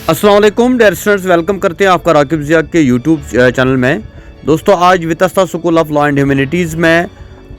अस्सलाम वालेकुम dear students, welcome करते हैं आपका राकिब ज़िया के यूट्यूब चैनल में। दोस्तों, आज Vitasta school of law and humanities में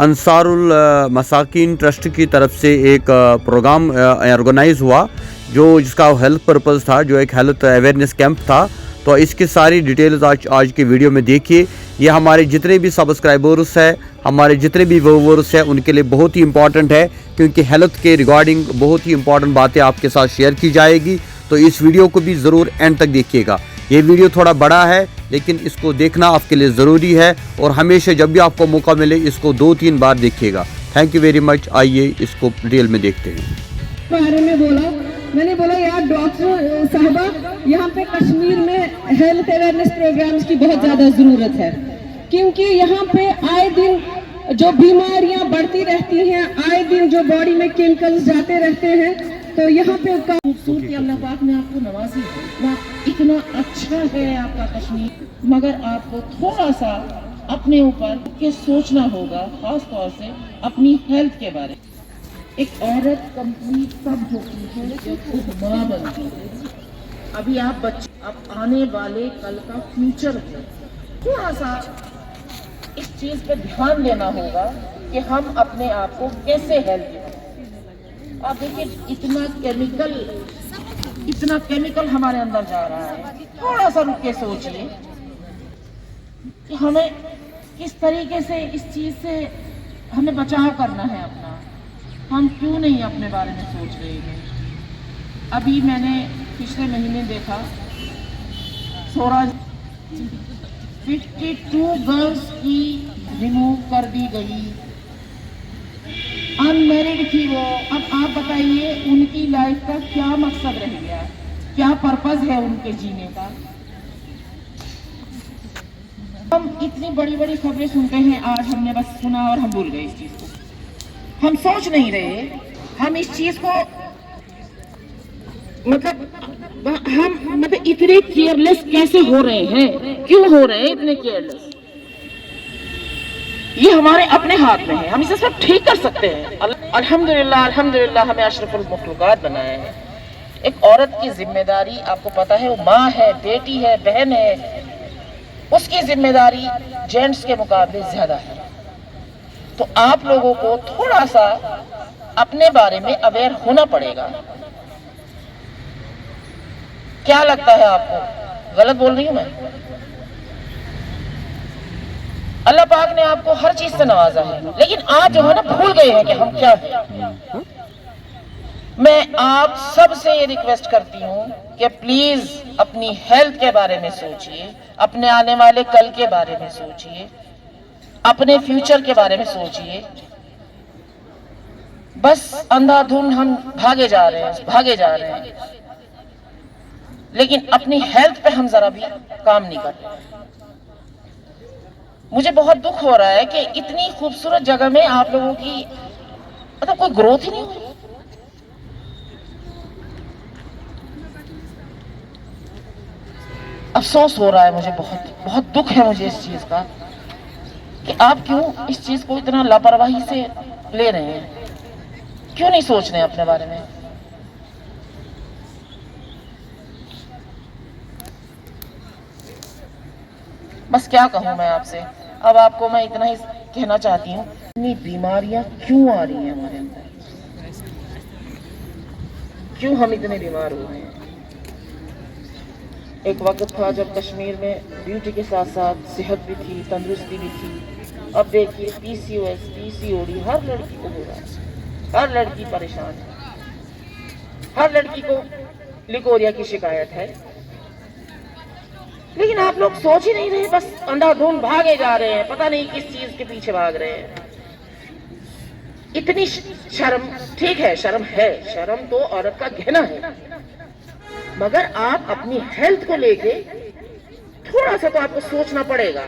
अंसारुल मसाकिन ट्रस्ट की तरफ से एक प्रोग्राम ऑर्गेनाइज़ हुआ जिसका हेल्थ पर्पज़ था, जो एक हेल्थ अवेयरनेस कैंप था। तो इसकी सारी डिटेल्स आज की वीडियो में देखिए। ये हमारे जितने भी सब्सक्राइबर्स हैं, हमारे जितने भी व्यूअर्स हैं, उनके लिए बहुत ही इंपॉर्टेंट है, क्योंकि हेल्थ के रिगार्डिंग बहुत ही इंपॉर्टेंट बातें आपके साथ शेयर की जाएगी। तो इस वीडियो को भी ज़रूर एंड तक देखिएगा। ये वीडियो थोड़ा बड़ा है, लेकिन इसको देखना आपके लिए ज़रूरी है, और हमेशा जब भी आपको मौका मिले इसको 2-3 बार देखिएगा। Thank you very much. आइए इसको डिटेल में देखते हैं। बारे में मैंने बोला यार डॉक्टर साहबा, यहाँ पे कश्मीर में हेल्थ अवेयरनेस प्रोग्राम्स की बहुत ज़्यादा ज़रूरत है, क्योंकि यहाँ पे आए दिन जो बीमारियाँ बढ़ती रहती हैं, आए दिन जो बॉडी में केमिकल्स जाते रहते हैं, तो यहाँ पे खूबसूरती अल्लाह पाक ने आपको नवाजी है। इतना अच्छा है आपका कश्मीर, मगर आपको थोड़ा सा अपने ऊपर के सोचना होगा, खास तौर से अपनी हेल्थ के बारे में। एक औरत कंप्लीट तब होती है जब खुद माँ बनती है। अभी आप बच्चे, अब आने वाले कल का फ्यूचर है। थोड़ा सा इस चीज पे ध्यान देना होगा कि हम अपने आप को कैसे हेल्दी। आप देखिए इतना केमिकल हमारे अंदर जा रहा है। थोड़ा सा रुक के सोचिए कि हमें किस तरीके से इस चीज से हमें बचाव करना है अपना। हम क्यों नहीं अपने बारे में सोच रहे हैं। अभी मैंने पिछले महीने देखा 52 गर्ल्स की रिमूव कर दी गई, अनमैरिड थी वो। अब आप बताइए उनकी लाइफ का क्या मकसद रह गया, क्या पर्पस है उनके जीने का। हम इतनी बड़ी बड़ी खबरें सुनते हैं, आज हमने बस सुना और हम भूल गए इस चीज को। हम सोच नहीं रहे, हम इस चीज को हम इतने केयरलेस कैसे हो रहे हैं, क्यों हो रहे हैं इतने केयरलेस। ये हमारे अपने हाथ में है, हम इसे सब ठीक कर सकते हैं। अल्हम्दुलिल्लाह हमें अशरफुल मखलूकात बनाया है। एक औरत की जिम्मेदारी आपको पता है, वो माँ है, बेटी है, बहन है। उसकी जिम्मेदारी जेंट्स के मुकाबले ज्यादा है। तो आप लोगों को थोड़ा सा अपने बारे में अवेयर होना पड़ेगा। क्या लगता है आपको, गलत बोल रही हूं मैं? अल्लाह पाक ने आपको हर चीज से नवाजा है, लेकिन आप जो है ना भूल गए हैं कि हम क्या हैं। मैं आप सब से ये रिक्वेस्ट करती हूँ कि प्लीज अपनी हेल्थ के बारे में सोचिए, अपने आने वाले कल के बारे में सोचिए, अपने फ्यूचर के बारे में सोचिए। बस अंधाधुंध हम भागे जा रहे हैं, लेकिन अपनी हेल्थ पे हम जरा भी काम नहीं कर रहे। मुझे बहुत दुख हो रहा है कि इतनी खूबसूरत जगह में आप लोगों की कोई ग्रोथ ही नहीं हो रही। अफसोस हो रहा है मुझे, बहुत दुख है मुझे इस चीज का कि आप क्यों इस चीज को इतना लापरवाही से ले रहे हैं, क्यों नहीं सोच रहे अपने बारे में। बस क्या कहूं मैं आपसे, अब आपको मैं इतना ही कहना चाहती हूँ, इतनी बीमारियां क्यों आ रही हैं हमारे अंदर, क्यों हम इतने बीमार हो रहे हैं। एक वक्त था जब कश्मीर में ब्यूटी के साथ साथ सेहत भी थी, तंदुरुस्ती भी थी। अब देखिए PCOS, PCOD हर लड़की को हो रहा है, हर लड़की परेशान है, हर लड़की को लिकोरिया की शिकायत है। लेकिन आप लोग सोच ही नहीं रहे, बस अंधाधुंध भागे जा रहे हैं, पता नहीं किस चीज के पीछे भाग रहे हैं। इतनी शर्म, ठीक है शर्म है, शर्म तो औरत का गहना है, मगर आप अपनी हेल्थ को लेके थोड़ा सा तो आपको सोचना पड़ेगा।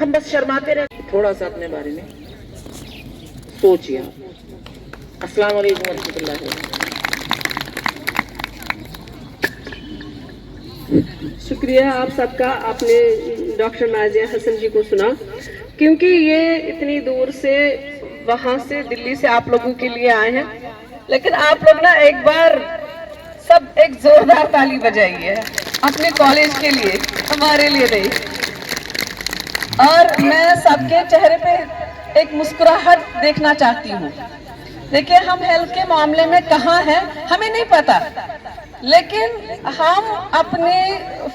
हम बस शर्माते रहे, थोड़ा सा अपने बारे में सोचिए। अस्सलाम वालेकुम रहमतुल्लाह। शुक्रिया आप सबका, आपने डॉक्टर नाजिया हसन जी को सुना, क्योंकि ये इतनी दूर से वहां से दिल्ली से आप लोगों के लिए आए हैं। लेकिन आप लोग ना एक बार सब एक एक जोरदार ताली बजाइए अपने कॉलेज के लिए, हमारे लिए नहीं। और मैं सबके चेहरे पे एक मुस्कुराहट देखना चाहती हूँ। देखिए, हम हेल्थ के मामले में कहाँ हैं हमें नहीं पता, लेकिन हम अपने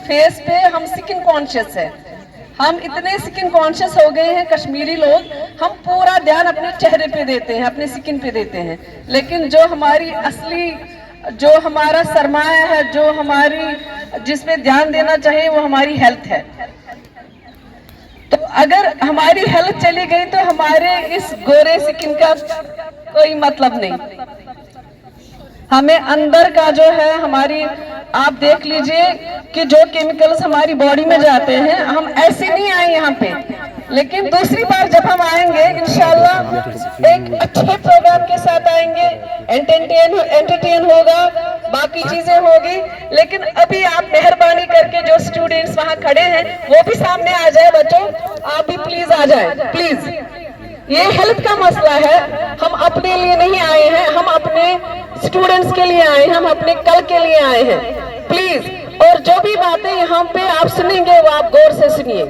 फेस पे हम स्किन कॉन्शियस है। हम इतने स्किन कॉन्शियस हो गए हैं कश्मीरी लोग, हम पूरा ध्यान अपने चेहरे पे देते हैं, अपने स्किन पे देते हैं। लेकिन जो हमारी असली, जो हमारा सरमाया है, जो हमारी जिस पे ध्यान देना चाहिए वो हमारी हेल्थ है। तो अगर हमारी हेल्थ चली गई तो हमारे इस गोरे स्किन का कोई मतलब नहीं। हमें अंदर का जो है हमारी, आप देख लीजिए कि जो केमिकल्स हमारी बॉडी में जाते हैं, हम ऐसे नहीं आए यहाँ पे, लेकिन दूसरी बार जब हम आएंगे इंशाल्लाह एक अच्छे प्रोग्राम के साथ आएंगे, एंटरटेन होगा, बाकी चीजें होगी। लेकिन अभी आप मेहरबानी करके जो स्टूडेंट्स वहाँ खड़े हैं वो भी सामने आ जाए। बच्चों, आप भी प्लीज आ जाए, प्लीज। ये हेल्थ का मसला है, हम अपने लिए नहीं आए हैं, हम अपने स्टूडेंट्स के लिए आए हैं, हम अपने कल के लिए आए हैं, प्लीज। और जो भी बातें यहाँ पे आप सुनेंगे वो आप गौर से सुनिए।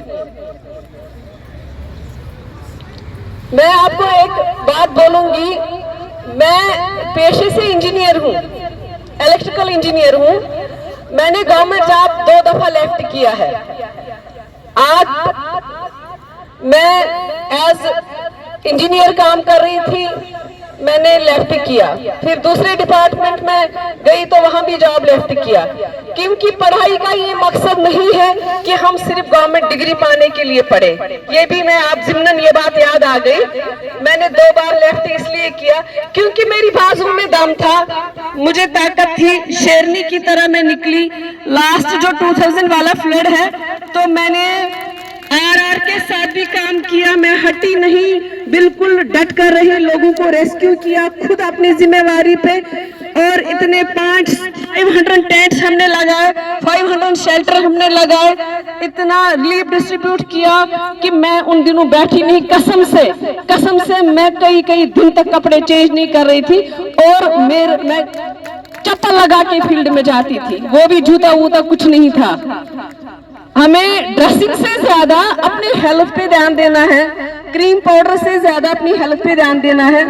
मैं आपको एक बात बोलूंगी, मैं पेशे से इंजीनियर हूँ, इलेक्ट्रिकल इंजीनियर हूँ। मैंने गवर्नमेंट जॉब 2 दफा लेफ्ट किया है। आज मैं एज इंजीनियर काम कर रही थी, मैंने लेफ्ट किया, फिर दूसरे डिपार्टमेंट में गई तो वहां भी जॉब लेफ्ट किया, क्योंकि पढ़ाई का ये मकसद नहीं है कि हम सिर्फ गवर्नमेंट डिग्री पाने के लिए पढ़े। ये भी मैं आप ज़िम्नन ये बात याद आ गई, मैंने 2 बार लेफ्ट इसलिए किया क्योंकि मेरी बाजुओं में दम था, मुझे ताकत थी, शेरनी की तरह मैं निकली। लास्ट जो 2000 वाला फ्लड है तो मैंने आरआर के साथ भी काम किया, मैं हटी नहीं, बिल्कुल डट कर रही, लोगों को रेस्क्यू किया खुद अपनी जिम्मेवारी पे। और इतने 500 टेंट्स हमने लगाए, 500 शेल्टर हमने लगाए, इतना रिलीफ डिस्ट्रीब्यूट किया कि मैं उन दिनों बैठी नहीं, कसम से मैं कई दिन तक कपड़े चेंज नहीं कर रही थी। और मैं चप्पल लगा के फील्ड में जाती थी, वो भी जूता वूता कुछ नहीं था। हमें ड्रेसिंग से ज्यादा अपनी हेल्थ पे ध्यान देना है, क्रीम पाउडर से ज्यादा अपनी हेल्थ पे ध्यान देना है।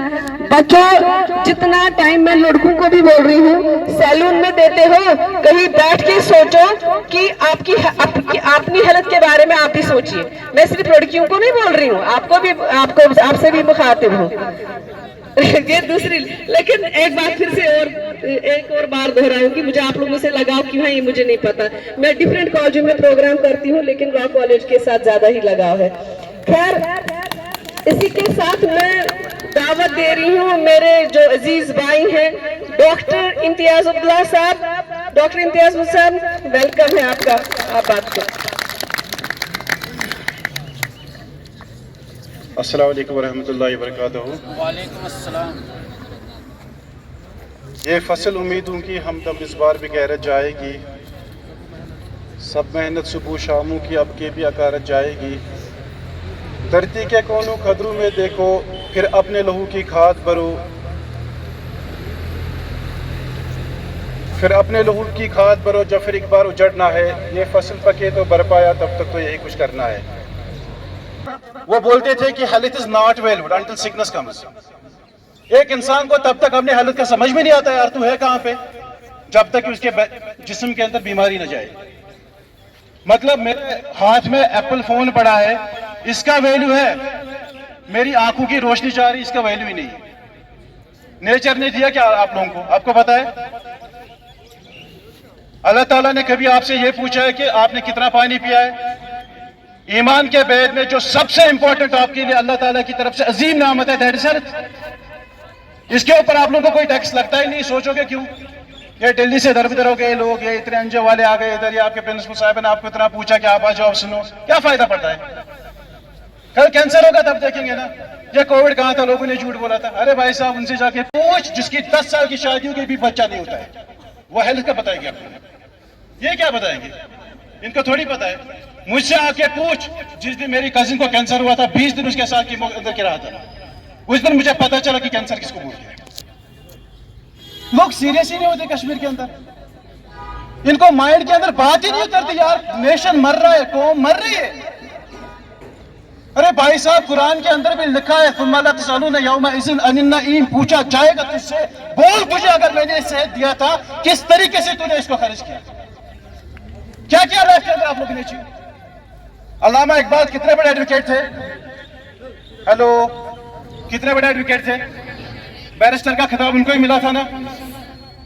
बच्चों, जितना टाइम मैं लड़कों को भी बोल रही हूँ, सैलून में देते हो, कहीं बैठ के सोचो कि अपनी हेल्थ के बारे में आप भी सोचिए। मैं सिर्फ लड़कियों को नहीं बोल रही हूँ, आपसे भी मुखातिब हूँ। ये दूसरी, लेकिन एक बात फिर से एक और बार दोहराऊंगी, मुझे आप लोगों से लगाव क्यों है ये मुझे नहीं पता। मैं डिफरेंट कॉलेजों में प्रोग्राम करती हूँ, लेकिन लॉ कॉलेज के साथ ज्यादा ही लगाव है। खैर, इसी के साथ मैं दावत दे रही हूँ मेरे जो अजीज भाई हैं, डॉक्टर इम्तियाजुल्लाह साहब। डॉक्टर इम्तियाजुल्लाह साहब, वेलकम है आपका, आप बात करें। अस्सलाम वालेकुम वरहमतुल्लाहि वबरकातुहू। वालेकुम अस्सलाम। ये फसल उम्मीद हूँ कि हम तब इस बार भी गैरत जाएगी, सब मेहनत सुबह शामों की अब के भी अकारत जाएगी। धरती के कोनों खदरों में देखो, फिर अपने लहू की खाद भरो, फिर अपने लहू की खाद भरो, जब फिर एक बार उजड़ना है। ये फसल पके तो बरपाया, तब तक तो यही कुछ करना है। वो बोलते थे कि health is not valued until sickness comes. एक इंसान को तब तक अपने हेल्थ का समझ में नहीं आता यार तू है कहाँ पे, जब तक कि उसके जिस्म के अंदर बीमारी न जाए। मतलब मेरे हाथ में एप्पल फोन पड़ा है, इसका वैल्यू है, मेरी आंखों की रोशनी जा रही, इसका वैल्यू ही नहीं है। नेचर ने दिया क्या आप लोगों को, आपको पता है? अल्लाह ताला ने कभी आपसे ये पूछा है कि आपने कितना पानी पिया है? ईमान के बैद में जो सबसे इंपॉर्टेंट आपके लिए अल्लाह ताला की तरफ से अजीम नामत है, दैट इज हेल्थ। इसके ऊपर आप लोगों को कोई टैक्स लगता ही नहीं। सोचोगे क्यों? ये दिल्ली से इधर उधर हो गए लोग, ये इतने अंजे वाले आ गए इधर, ये आपके प्रिंसिपल साहब ने आपको इतना पूछा कि आप आ जाओ सुनो, क्या फायदा पड़ता है? कल कैंसर होगा तब देखेंगे ना। ये कोविड कहाँ था, लोगों ने झूठ बोला था। अरे भाई साहब, उनसे जाके पूछ जिसकी 10 साल की शादी होगी भी बच्चा नहीं होता है, वो हेल्थ का बताएंगे आपको। ये क्या बताएंगे? इनको थोड़ी पता है। मुझसे आके पूछ, जिस दिन मेरी कजिन को कैंसर हुआ था, 20 दिन उसके साथ की अंदर के रहा था, उस दिन मुझे पता चला कि कैंसर किसको बोलते हैं। लोग सीरियस ही नहीं होते कश्मीर के अंदर। इनको माइंड के अंदर बात ही नहीं उतरती यार, नेशन मर रहा है, कौम मर रही है। अरे भाई साहब, कुरान के अंदर भी लिखा है पूछा जाएगा तुझसे, बोल मुझे अगर मैंने सेहत दिया था किस तरीके से तूने इसको खर्च किया, क्या क्या लाइफ के अंदर आप लोगों ने चाहिए। अल्लामा इकबाल कितने बड़े एडवोकेट थे, हेलो, कितने बड़े एडवोकेट थे, बैरिस्टर का खिताब उनको ही मिला था ना।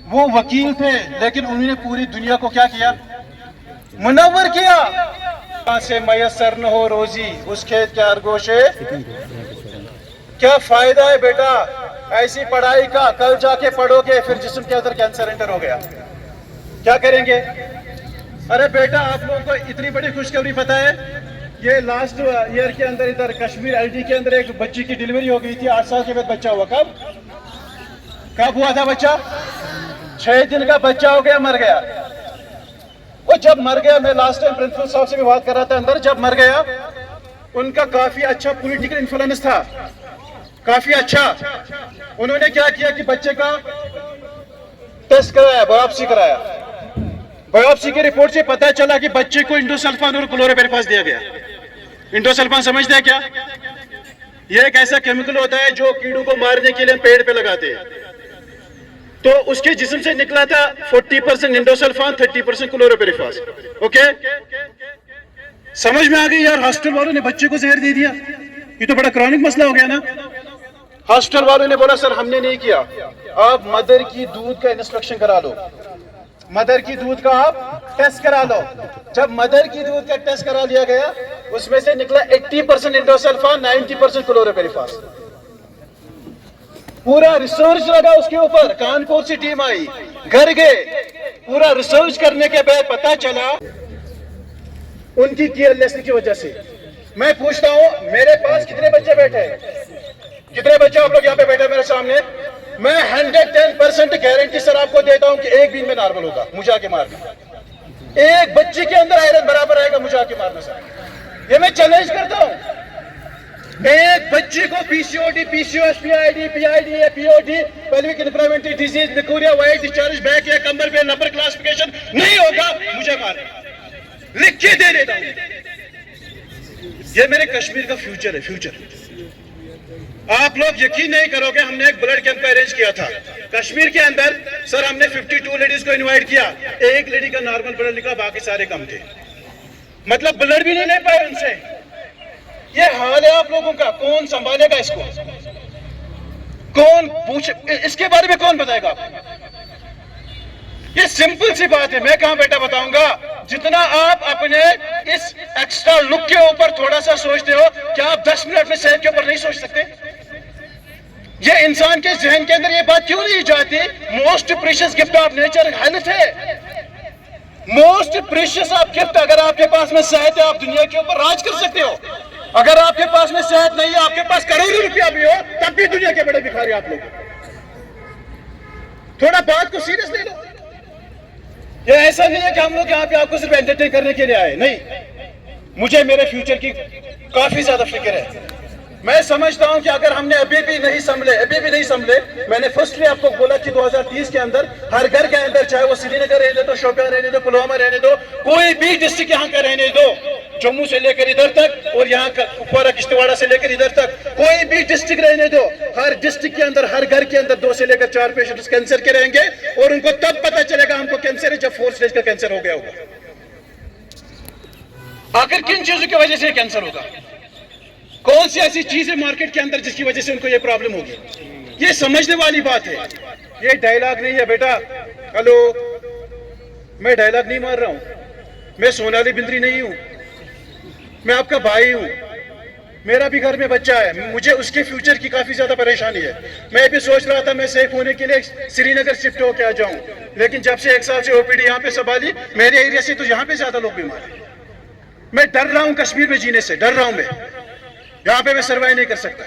वो वकील थे लेकिन उन्होंने पूरी दुनिया को क्या किया, मुनव्वर किया। से मयसर न हो रोजी उस खेत के अरगोशे, क्या फायदा है बेटा ऐसी पढ़ाई का, कल जाके पढ़ोगे फिर जिस्म के अंदर कैंसर एंटर हो गया, क्या करेंगे। अरे बेटा आप लोगों को इतनी बड़ी खुशखबरी पता है, ये लास्ट ईयर के अंदर इधर कश्मीर एलडी के अंदर एक बच्ची की डिलीवरी हो गई थी, 8 साल के बाद बच्चा हुआ। कब हुआ था बच्चा, 6 दिन का बच्चा हो गया, मर गया। वो जब मर गया, मैं लास्ट टाइम प्रिंसिपल साहब से भी बात कर रहा था अंदर, जब मर गया उनका काफी अच्छा पॉलिटिकल इन्फ्लुएंस था, काफी अच्छा। उन्होंने क्या किया कि बच्चे का टेस्ट कराया, बायोप्सी कराया। बायोप्सी की रिपोर्ट से पता चला कि बच्चे को इंडोसल्फान और क्लोरोपेरिफास दिया गया। इंडोसल्फान समझते हैं क्या, यह एक ऐसा केमिकल होता है जो कीड़ों को मारने के लिए हम पेड़ पे लगाते हैं। तो उसके जिस्म से निकला था 40% इंडोसल्फान, 30% क्लोरोपेरिफास। ओके, समझ में आ गई यार। हॉस्टल वालों ने बच्चे को जहर दे दिया, ये तो बड़ा क्रॉनिक मसला हो गया ना। हॉस्टल वालों ने बोला सर हमने नहीं किया, आप मदर की दूध का इंस्पेक्शन करा लो, मदर की दूध का आप टेस्ट करा लो। जब मदर की दूध का टेस्ट करा लिया गया, उसमें से निकला 80% इंडोसल्फान, 90% क्लोरोपेरिफास। पूरा रिसर्च लगा उसके ऊपर, कानपुर से टीम आई, घर गए, पूरा रिसर्च करने के बाद पता चला उनकी केयरलेसनेस की वजह से। मैं पूछता हूं मेरे पास कितने बच्चे बैठे हैं, कितने बच्चे आप लोग यहाँ पे बैठे मेरे सामने, मैं 110% गारंटी सर आपको देता हूं कि एक दिन में नॉर्मल होगा। मुझे आके मारना, एक बच्चे के अंदर आयरन बराबर आएगा, मुझे आके मारना सर, ये मैं चैलेंज करता हूं। एक बच्चे को PCOD, PCOS, PID, PID, POD, pelvic inflammatory disease, leucorrhoea, white discharge, back या कमर पे नंबर क्लासिफिकेशन नहीं होगा, मुझे मारना, लिख के दे देता हूं। ये मेरे कश्मीर का फ्यूचर है, फ्यूचर। आप लोग यकीन नहीं करोगे, हमने एक ब्लड कैंप अरेंज किया था कश्मीर के अंदर। सर हमने 52 लेडीज को इनवाइट किया, एक लेडी का नॉर्मल ब्लड लिखा, बाकी सारे कम थे, मतलब ब्लड भी नहीं ले पाए उनसे। ये हाल है आप लोगों का, कौन संभालेगा इसको, कौन पूछे, इसके बारे में कौन बताएगा आपको। ये सिंपल सी बात है, मैं कहां बेटा बताऊंगा। जितना आप अपने इस एक्स्ट्रा लुक के ऊपर थोड़ा सा सोचते हो, क्या आप 10 मिनट में सेहत के ऊपर नहीं सोच सकते। ये इंसान के जहन के अंदर ये बात क्यों नहीं जाती, most precious gift of nature health है। मोस्ट प्रीशियस ऑफ गिफ्ट, अगर आपके पास में सेहत है, आप दुनिया के ऊपर राज कर सकते हो। अगर आपके पास में सेहत नहीं है, आपके पास करोड़ों रुपया भी हो, तब भी दुनिया के बड़े भिखारी आप लोग। थोड़ा बात को सीरियस ले लो। ये ऐसा नहीं है कि हम लोग यहाँ पे आपको सिर्फ एंटरटेन करने के लिए आए, नहीं, मुझे मेरे फ्यूचर की काफी ज्यादा फिक्र है। मैं समझता हूं कि अगर हमने अभी भी नहीं संभले, मैंने फर्स्टली आपको बोला कि 2030 के अंदर हर घर के अंदर, चाहे वो श्रीनगर रहने दो, शोपियां रहने दो, पुलवामा रहने दो, कोई भी डिस्ट्रिक्ट यहाँ का रहने दो, जम्मू से लेकर इधर तक और यहाँ का कुपवारा किश्तवाड़ा से लेकर इधर तक, कोई भी डिस्ट्रिक्ट रहने दो, हर डिस्ट्रिक्ट के अंदर, हर घर के अंदर 2 से लेकर 4 पेशेंट कैंसर के रहेंगे। और उनको तब पता चलेगा हमको कैंसर है जब 4 स्टेज का कैंसर हो गया होगा। आखिर किन चीजों की वजह से कैंसर होगा, कौन सी ऐसी चीज है मार्केट के अंदर जिसकी वजह से उनको ये प्रॉब्लम होगी। ये समझने वाली बात है, ये डायलॉग नहीं है बेटा। हेलो, मैं डायलॉग नहीं मार रहा हूं, मैं सोनाली बिंद्री नहीं हूं, मैं आपका भाई हूं। मेरा भी घर में बच्चा है, मुझे उसके फ्यूचर की काफी ज्यादा परेशानी है। मैं भी सोच रहा था मैं सेफ होने के लिए श्रीनगर शिफ्ट होकर आ जाऊं, लेकिन जब से 1 साल से ओपीडी यहाँ पे संभाली, मेरे एरिया से तो यहाँ पे ज्यादा लोग बीमार हैं। मैं डर रहा हूं कश्मीर में जीने से, डर रहा हूं मैं, यहाँ पे मैं सर्वाइव नहीं कर सकता।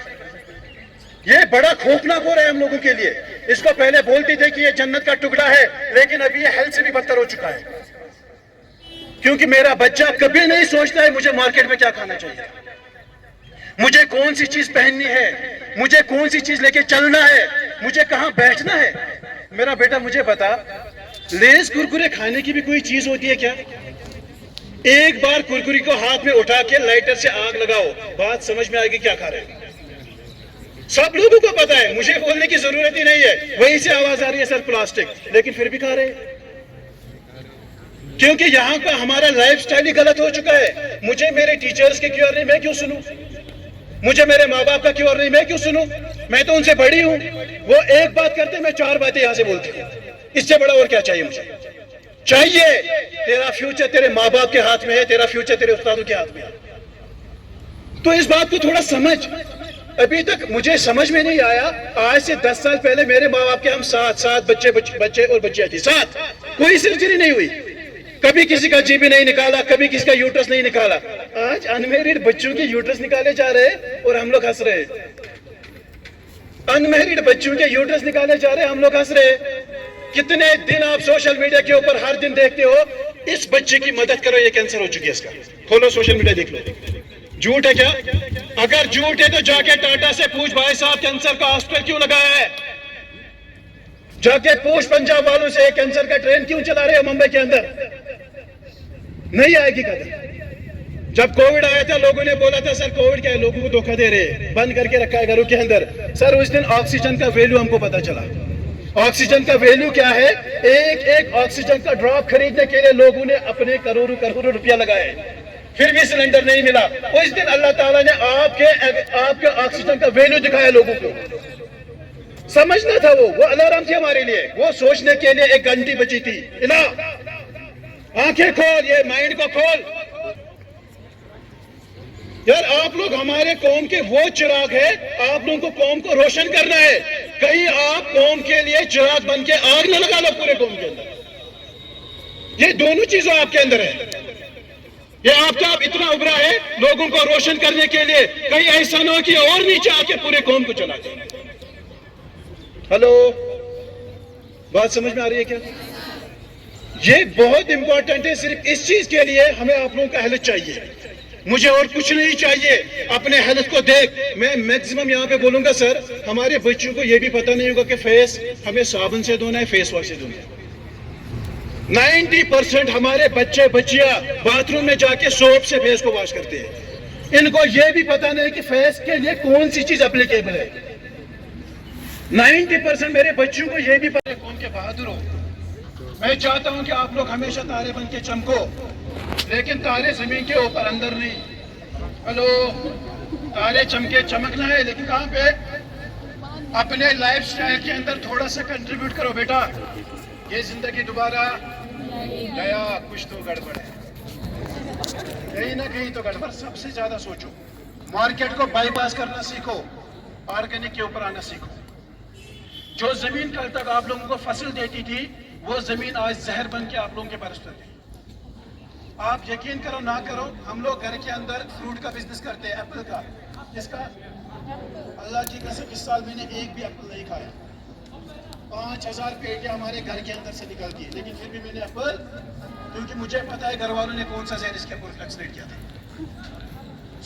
ये बड़ा खौफनाक हो रहा है हम लोगों के लिए। इसको पहले बोलते थे कि ये जन्नत का टुकड़ा है, लेकिन अभी ये हेल्थ से भी बदतर हो चुका है, क्योंकि मेरा बच्चा कभी नहीं सोचता है मुझे मार्केट में क्या खाना चाहिए, मुझे कौन सी चीज पहननी है, मुझे कौन सी चीज लेके चलना है, मुझे कहां बैठना है। मेरा बेटा मुझे बता, लेस कुरकुरे खाने की भी कोई चीज होती है क्या? एक बार कुरकुरी को हाथ में उठा के लाइटर से आग लगाओ, बात समझ में आएगी क्या खा रहे हैं। सब लोगों को पता है, मुझे बोलने की जरूरत ही नहीं है, वहीं से आवाज आ रही है सर प्लास्टिक, लेकिन फिर भी खा रहे हैं क्योंकि यहाँ का हमारा लाइफस्टाइल ही गलत हो चुका है। मुझे मेरे टीचर्स के क्यों नहीं, मैं क्यों सुनूं? मुझे मेरे माँ बाप का क्यों नहीं, मैं क्यों सुनूं? मैं तो उनसे बड़ी हूं, वो एक बात करते मैं 4 बातें यहां से बोलती हूं। इससे बड़ा और क्या चाहिए मुझे? चाहिए तेरा फ्यूचर तेरे माँ बाप के हाथ में है, तेरा फ्यूचर तेरे उस्तादों के हाथ में है। तो इस बात को थोड़ा समझ। अभी तक मुझे समझ में नहीं आया, आज से 10 साल पहले मेरे माँ बाप के हम 7 बच्चे और बच्चियां थी, 7, कोई सर्जरी नहीं हुई, कभी किसी का जीबी नहीं निकाला, कभी किसी का यूट्रस नहीं निकाला। आज अनमेरिड बच्चों के यूट्रस निकाले जा रहे हैं और हम लोग हंस रहे हैं। अनमेरिड बच्चों के यूट्रस निकाले जा रहे हैं, हम लोग हंस रहे हैं। कितने दिन आप सोशल मीडिया के ऊपर हर दिन देखते हो, इस बच्चे की मदद करो, ये कैंसर हो चुकी है इसका, खोलो सोशल मीडिया देख लो। झूठ है क्या? अगर झूठ है तो जाके टाटा से पूछ, भाई साहब कैंसर का हॉस्पिटल क्यों लगाया है? जाके पूछ पंजाब वालों से, कैंसर का ट्रेन क्यों चला रहे हो मुंबई के अंदर? नहीं आएगी कदर। जब कोविड आया था लोगों ने बोला था सर कोविड क्या है, लोगों को धोखा दे रहे हैं, बंद करके रखा है घरों के अंदर। सर उस दिन ऑक्सीजन का वैल्यू हमको पता चला। ऑक्सीजन का वैल्यू क्या है? एक ऑक्सीजन का ड्रॉप खरीदने के लिए लोगों ने अपने करोड़ों रुपया लगाए, फिर भी सिलेंडर नहीं मिला। उस दिन अल्लाह ताला ने आपके ऑक्सीजन का वैल्यू दिखाया लोगों को। समझना था वो अलार्म थी हमारे लिए, वो सोचने के लिए 1 घंटी बची थी। इला आंखें खोल, ये माइंड को खोल यार। आप लोग हमारे कौम के वो चिराग है, आप लोगों को कौम को रोशन करना है। कहीं आप कौम के लिए चिराग बन के आग न लगा लो पूरे कौम के अंदर। ये दोनों चीजें आपके अंदर है। ये आपका आप इतना उभरा है लोगों को रोशन करने के लिए, कहीं ऐसा ना हो कि और नीचे आके पूरे कौम को चला दे। हेलो, बात समझ में आ रही है क्या? ये बहुत इंपॉर्टेंट है। सिर्फ इस चीज के लिए हमें आप लोगों का हेल्थ चाहिए, मुझे और कुछ नहीं चाहिए। अपने हेल्थ को देख। मैं मैक्सिमम यहाँ पे बोलूंगा सर, हमारे बच्चों को ये भी पता नहीं होगा कि फेस हमें साबुन से धोना है, फेस वॉश से धोना है। 90% हमारे बच्चे बच्चियां बाथरूम में जाके सोप से फेस को वॉश करते हैं। इनको ये भी पता नहीं कि फेस के लिए कौन सी चीज एप्लीकेबल है। 90% मेरे बच्चों को ये भी पता है। कौन के बहादुर हो, मैं चाहता हूं कि आप लोग हमेशा तारे बन के चमको, लेकिन तारे जमीन के ऊपर अंदर नहीं। हेलो, तारे चमके चमकना है, लेकिन कहां पे? अपने लाइफ स्टाइल के अंदर थोड़ा सा कंट्रीब्यूट करो बेटा। ये जिंदगी दोबारा गया, कुछ तो गड़बड़ है, कहीं ना कहीं तो गड़बड़। सबसे ज्यादा सोचो, मार्केट को बाईपास करना सीखो, ऑर्गेनिक के ऊपर आना सीखो। जो जमीन कल तक आप लोगों को फसल देती थी, वो जमीन आज जहर बन के आप लोगों के बरस है। आप यकीन करो ना करो, हम लोग घर के अंदर फ्रूट का बिजनेस करते हैं, एप्पल का। इसका अल्लाह की कसम इस साल मैंने एक भी एप्पल नहीं खाया। 5000 पेटियां हमारे घर के अंदर से निकलती है, लेकिन फिर भी मैंने एप्पल, क्योंकि मुझे पता है घर वालों ने कौन सा जहर इसके ऊपर फ्लक्सलेट किया था।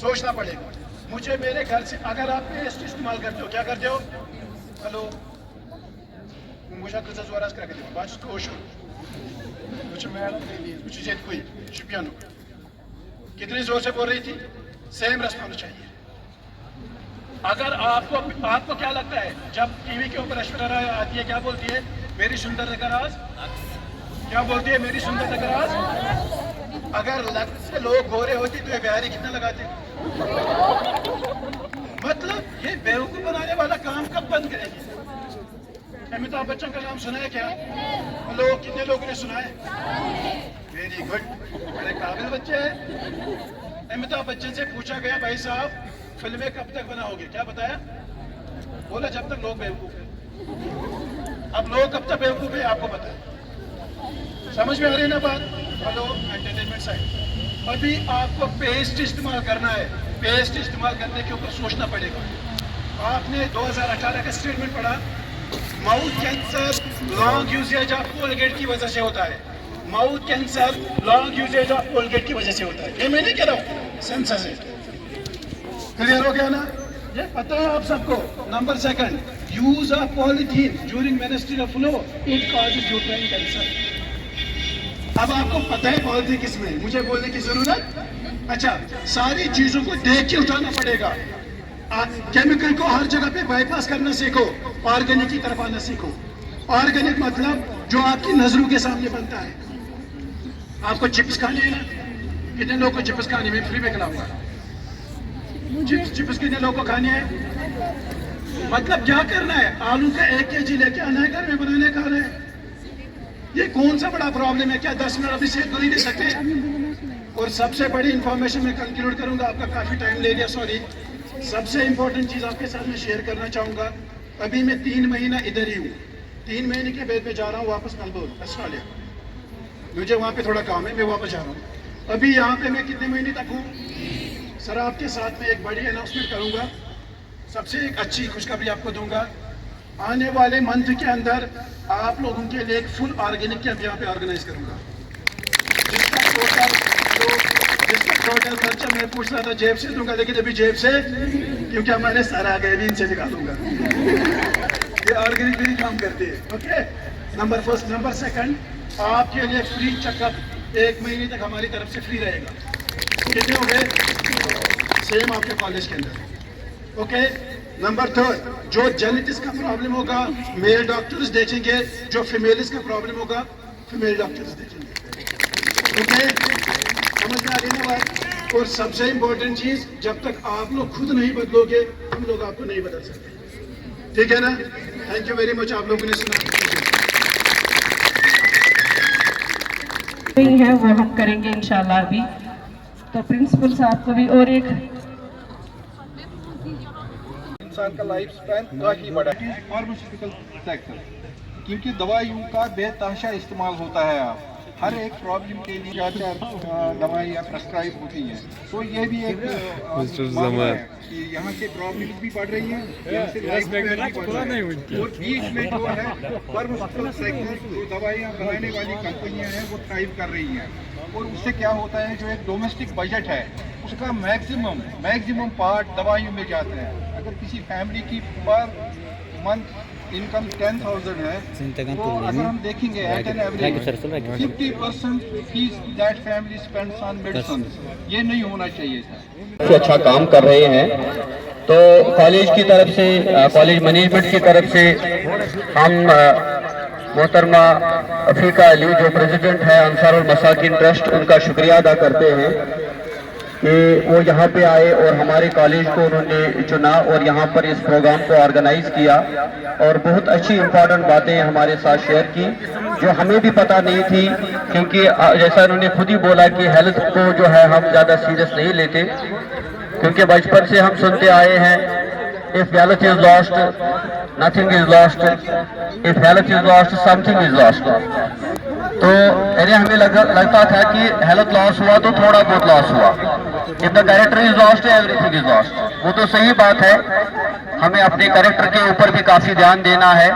सोचना पड़ेगा मुझे। मेरे घर से अगर आप पेस्ट इस्तेमाल करते हो, क्या करते हो? हेलो, मुझे कुछ जोरास कर के बात कोश कुछ मैडम कुछ जेद कोई शुपियानो कितनी जोर से बोल रही थी? सेम रेस्पॉन्स चाहिए। अगर आपको क्या लगता है जब टीवी के ऊपर ऐश्वर्या राय आती है, क्या बोलती है? मेरी सुंदर का राज। क्या बोलती है? मेरी सुंदर का राज। अगर लग से लोग गोरे होती तो ये बिहारी कितना लगाते? मतलब ये बेवकूफ बनाने वाला काम कब बंद करेगी? अमिताभ बच्चन का नाम सुना है क्या? लोग कितने लोगों ने सुना है? वेरी गुड, बड़े काबिल बच्चे हैं। अमिताभ बच्चन से पूछा गया, भाई साहब फिल्में कब तक बनाओगे? क्या बताया? बोला जब तक लोग बेवकूफ है। अब लोग कब तक बेवकूफ है आपको पता है। समझ में आ रही है ना बात? Hello, entertainment side. अभी आपको पेस्ट इस्तेमाल करना है, पेस्ट इस्तेमाल करने के ऊपर सोचना पड़ेगा। आपने 2018 का स्टेटमेंट पढ़ा, mouth cancer long usage of Colgate की वजह से होता है। Mouth cancer long usage of Colgate की वजह से होता है। ये मैं नहीं कह रहा हूँ, सेंसस है। क्लियर हो गया ना? ये पता है आप सबको। Number 2, use of polythene during menstrual flow, it causes uterine cancer. अब आपको पता है पॉलिसी किसमें, मुझे बोलने की जरूरत। अच्छा, सारी चीजों को देख के उठाना पड़ेगा। केमिकल को हर जगह पे बाईपास करना सीखो, ऑर्गेनिक की तरफ आना सीखो। ऑर्गेनिक मतलब जो आपकी नजरों के सामने बनता है। आपको चिप्स खाने हैं ना, कितने लोगों को चिप्स खाने में फ्री में खिलाऊंगा। चिप्स कितने लोगों को खाने हैं? मतलब क्या करना है, आलू का 1 kg लेके आना है, घर में बनाने खाना है। ये कौन सा बड़ा प्रॉब्लम है? क्या 10 मिनट अभी सेव कर ही नहीं सकते? और सबसे बड़ी इंफॉर्मेशन मैं कंक्लूड करूंगा, आपका काफी टाइम ले गया, सॉरी। सबसे इंपॉर्टेंट चीज आपके साथ में शेयर करना चाहूंगा। अभी मैं 3 महीना इधर ही हूँ, 3 महीने के बाद में जा रहा हूँ वापस मेलबोर्न ऑस्ट्रेलिया। मुझे वहाँ पे थोड़ा काम है, मैं वापस जा रहा हूँ। अभी यहाँ पे मैं कितने महीने तक हूँ सर? आपके साथ में एक बड़ी अनाउंसमेंट करूंगा, सबसे एक अच्छी खुशखबरी आपको दूंगा। आने वाले मंथ के अंदर आप लोगों के लिए एक फुल ऑर्गेनिक कैंप यहाँ पे ऑर्गेनाइज करूंगा, जिसका टोटल खर्चा मैं पूछ रहा था जेब से दूंगा, लेकिन अभी जेब से, क्योंकि हमारे सर आ गए, इनसे निकालूंगा। ये ऑर्गेनिक भी काम करते हैं। Okay, number first. Number second, आपके लिए फ्री चेकअप 1 महीने तक हमारी तरफ से फ्री रहेगा। कितने हो गए? सेम आपके कॉलेज के अंदर। ओके, नंबर थर्ड, जो जेनेटिक्स का प्रॉब्लम होगा मेल डॉक्टर्स देखेंगे, जो फीमेल्स का प्रॉब्लम होगा फीमेल डॉक्टर्स देखेंगे। ओके, समझ में आ गई ना बात? और सबसे इंपॉर्टेंट चीज, जब तक आप लोग खुद नहीं बदलोगे हम लोग आपको नहीं बदल सकते। ठीक है ना? थैंक यू वेरी मच, आप लोगों ने सुना नहीं है वो हम करेंगे इंशाल्लाह अभी। तो प्रिंसिपल साहब को भी, और एक इंसान का लाइफ स्पैन काफ़ी बड़ा है। फार्मास्यूटिकल सेक्टर, क्योंकि दवाइयों का बेतहाशा इस्तेमाल होता है। आप हर एक प्रॉब्लम के लिए 4-4 दवाइयाँ प्रेस्क्राइब होती हैं। तो ये भी एक मामला है कि यहाँ से प्रॉब्लम भी बढ़ रही है, यहाँ से लाइफ स्पैन भी बढ़ रहा है। और बीच में जो है फार्मास्यूटिकल सेक्टर, जो दवाइयाँ बनाने वाली कंपनियाँ हैं वो थ्राइव कर रही हैं। और उससे क्या होता है, जो एक डोमेस्टिक बजट है उसका मैक्सिमम पार्ट दवाइयों में जाता है। अगर किसी फैमिली की पर मंथ इनकम 10,000 है, तो अगर हम देखेंगे at an average 50% fees that family spends on medicine. ये नहीं होना चाहिए था। अच्छा काम कर रहे हैं, तो कॉलेज की तरफ से, कॉलेज मैनेजमेंट की तरफ से हम मोहतरमा अफीका अली जो प्रेसिडेंट है अंसारुल मसाकिन ट्रस्ट, उनका शुक्रिया अदा करते हैं कि वो यहाँ पे आए और हमारे कॉलेज को उन्होंने चुना और यहाँ पर इस प्रोग्राम को ऑर्गेनाइज किया। और बहुत अच्छी इम्पोर्टेंट बातें हमारे साथ शेयर की जो हमें भी पता नहीं थी, क्योंकि जैसा उन्होंने खुद ही बोला कि हेल्थ को जो है हम ज़्यादा सीरियस नहीं लेते, क्योंकि बचपन से हम सुनते आए हैं if health is lost nothing is lost, if health is lost something is lost. तो हमें लगता था कि हेल्थ लॉस हुआ तो थोड़ा बहुत लॉस हुआ, if the character is lost everything is lost. वो तो सही बात है, हमें अपने कैरेक्टर के ऊपर भी काफी ध्यान देना है।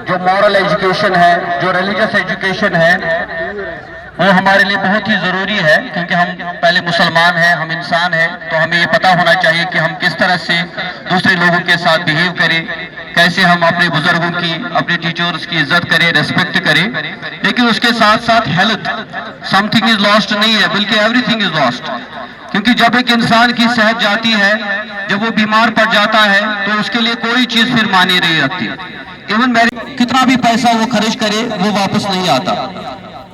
जो मॉरल एजुकेशन है, जो रिलीजियस एजुकेशन है, वो हमारे लिए बहुत ही जरूरी है, क्योंकि हम पहले मुसलमान हैं, हम इंसान हैं। तो हमें ये पता होना चाहिए कि हम किस तरह से दूसरे लोगों के साथ बिहेव करें, कैसे हम अपने बुजुर्गों की, अपने टीचर्स की इज्जत करें, रेस्पेक्ट करें। लेकिन उसके साथ साथ हेल्थ समथिंग इज लॉस्ट नहीं है, बल्कि एवरीथिंग इज लॉस्ट। क्योंकि जब एक इंसान की सेहत जाती है, जब वो बीमार पड़ जाता है, तो उसके लिए कोई चीज फिर मानी नहीं रखती। इवन कितना भी पैसा वो खर्च करे वो वापस नहीं आता।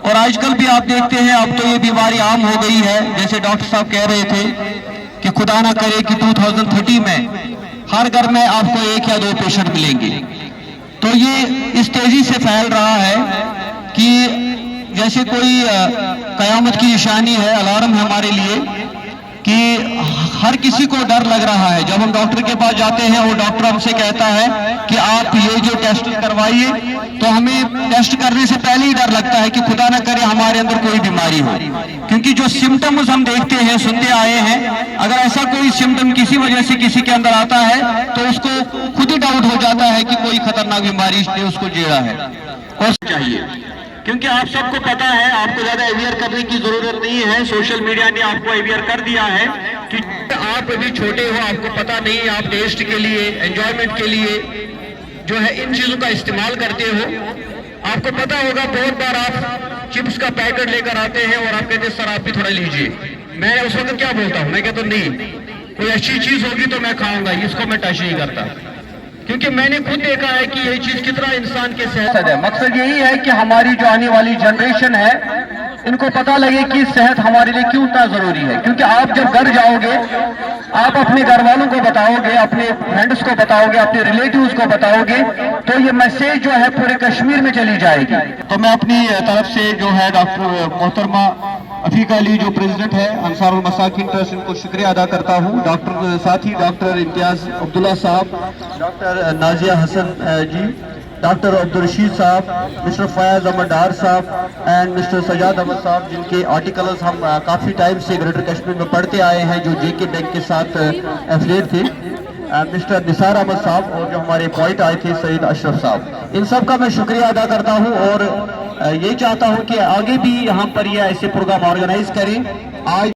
और आजकल भी आप देखते हैं, अब तो ये बीमारी आम हो गई है। जैसे डॉक्टर साहब कह रहे थे कि खुदा ना करे कि 2030 में हर घर में आपको 1 या 2 पेशेंट मिलेंगे। तो ये इस तेजी से फैल रहा है कि जैसे कोई कयामत की निशानी है, अलार्म है हमारे लिए कि हर किसी को डर लग रहा है। जब हम डॉक्टर के पास जाते हैं, वो डॉक्टर हमसे कहता है कि आप ये जो टेस्ट करवाइए, तो हमें टेस्ट करने से पहले ही डर लगता है कि खुदा ना करे हमारे अंदर कोई बीमारी हो। क्योंकि जो सिम्टम्स हम देखते हैं, सुनते आए हैं, अगर ऐसा कोई सिम्टम किसी वजह से किसी के अंदर आता है तो उसको खुद ही डाउट हो जाता है कि कोई खतरनाक बीमारी ने उसको जेड़ा है। और चाहिए, क्योंकि आप सबको पता है, आपको ज्यादा अवेयर करने की जरूरत नहीं है। सोशल मीडिया ने आपको अवेयर कर दिया है कि आप अभी छोटे हो, आपको पता नहीं है, आप टेस्ट के लिए, एंजॉयमेंट के लिए जो है इन चीजों का इस्तेमाल करते हो। आपको पता होगा बहुत बार आप चिप्स का पैकेट लेकर आते हैं और आप कहते हैं सर आप भी थोड़ा लीजिए, मैं उस वक्त क्या बोलता हूँ, मैं कहता हूँ नहीं, कोई अच्छी चीज होगी तो मैं खाऊंगा, इसको मैं टच नहीं करता, क्योंकि मैंने खुद देखा है कि यही चीज कितना इंसान के सेहत है। मकसद यही है कि हमारी जो आने वाली जनरेशन है इनको पता लगे कि सेहत हमारे लिए क्यों इतना जरूरी है। क्योंकि आप जब घर जाओगे, आप अपने घर वालों को बताओगे, अपने फ्रेंड्स को बताओगे, अपने रिलेटिव्स को बताओगे, तो ये मैसेज जो है पूरे कश्मीर में चली जाएगी। तो मैं अपनी तरफ से जो है डॉक्टर मोहतरमा अफीका अली जो प्रेसिडेंट है अंसारुल मसाकिन ट्रस्ट, इनको शुक्रिया अदा करता हूँ। डॉक्टर साथ ही डॉक्टर इम्तियाज अब्दुल्ला साहब, डॉक्टर नाजिया हसन जी, डॉक्टर अब्दुल रशीद साहब, मिस्टर फयाज अहमद डार साहब एंड मिस्टर सजाद अहमद साहब, जिनके आर्टिकल्स हम काफ़ी टाइम से ग्रेटर कश्मीर में पढ़ते आए हैं, जो जेके बैंक के साथ एफिलिएट थे, मिस्टर निसार अहमद साहब और जो हमारे पॉइंट आए थे सईद अशरफ साहब, इन सब का मैं शुक्रिया अदा करता हूँ। और यही चाहता हूँ कि आगे भी यहाँ पर ये ऐसे प्रोग्राम ऑर्गेनाइज करें। आज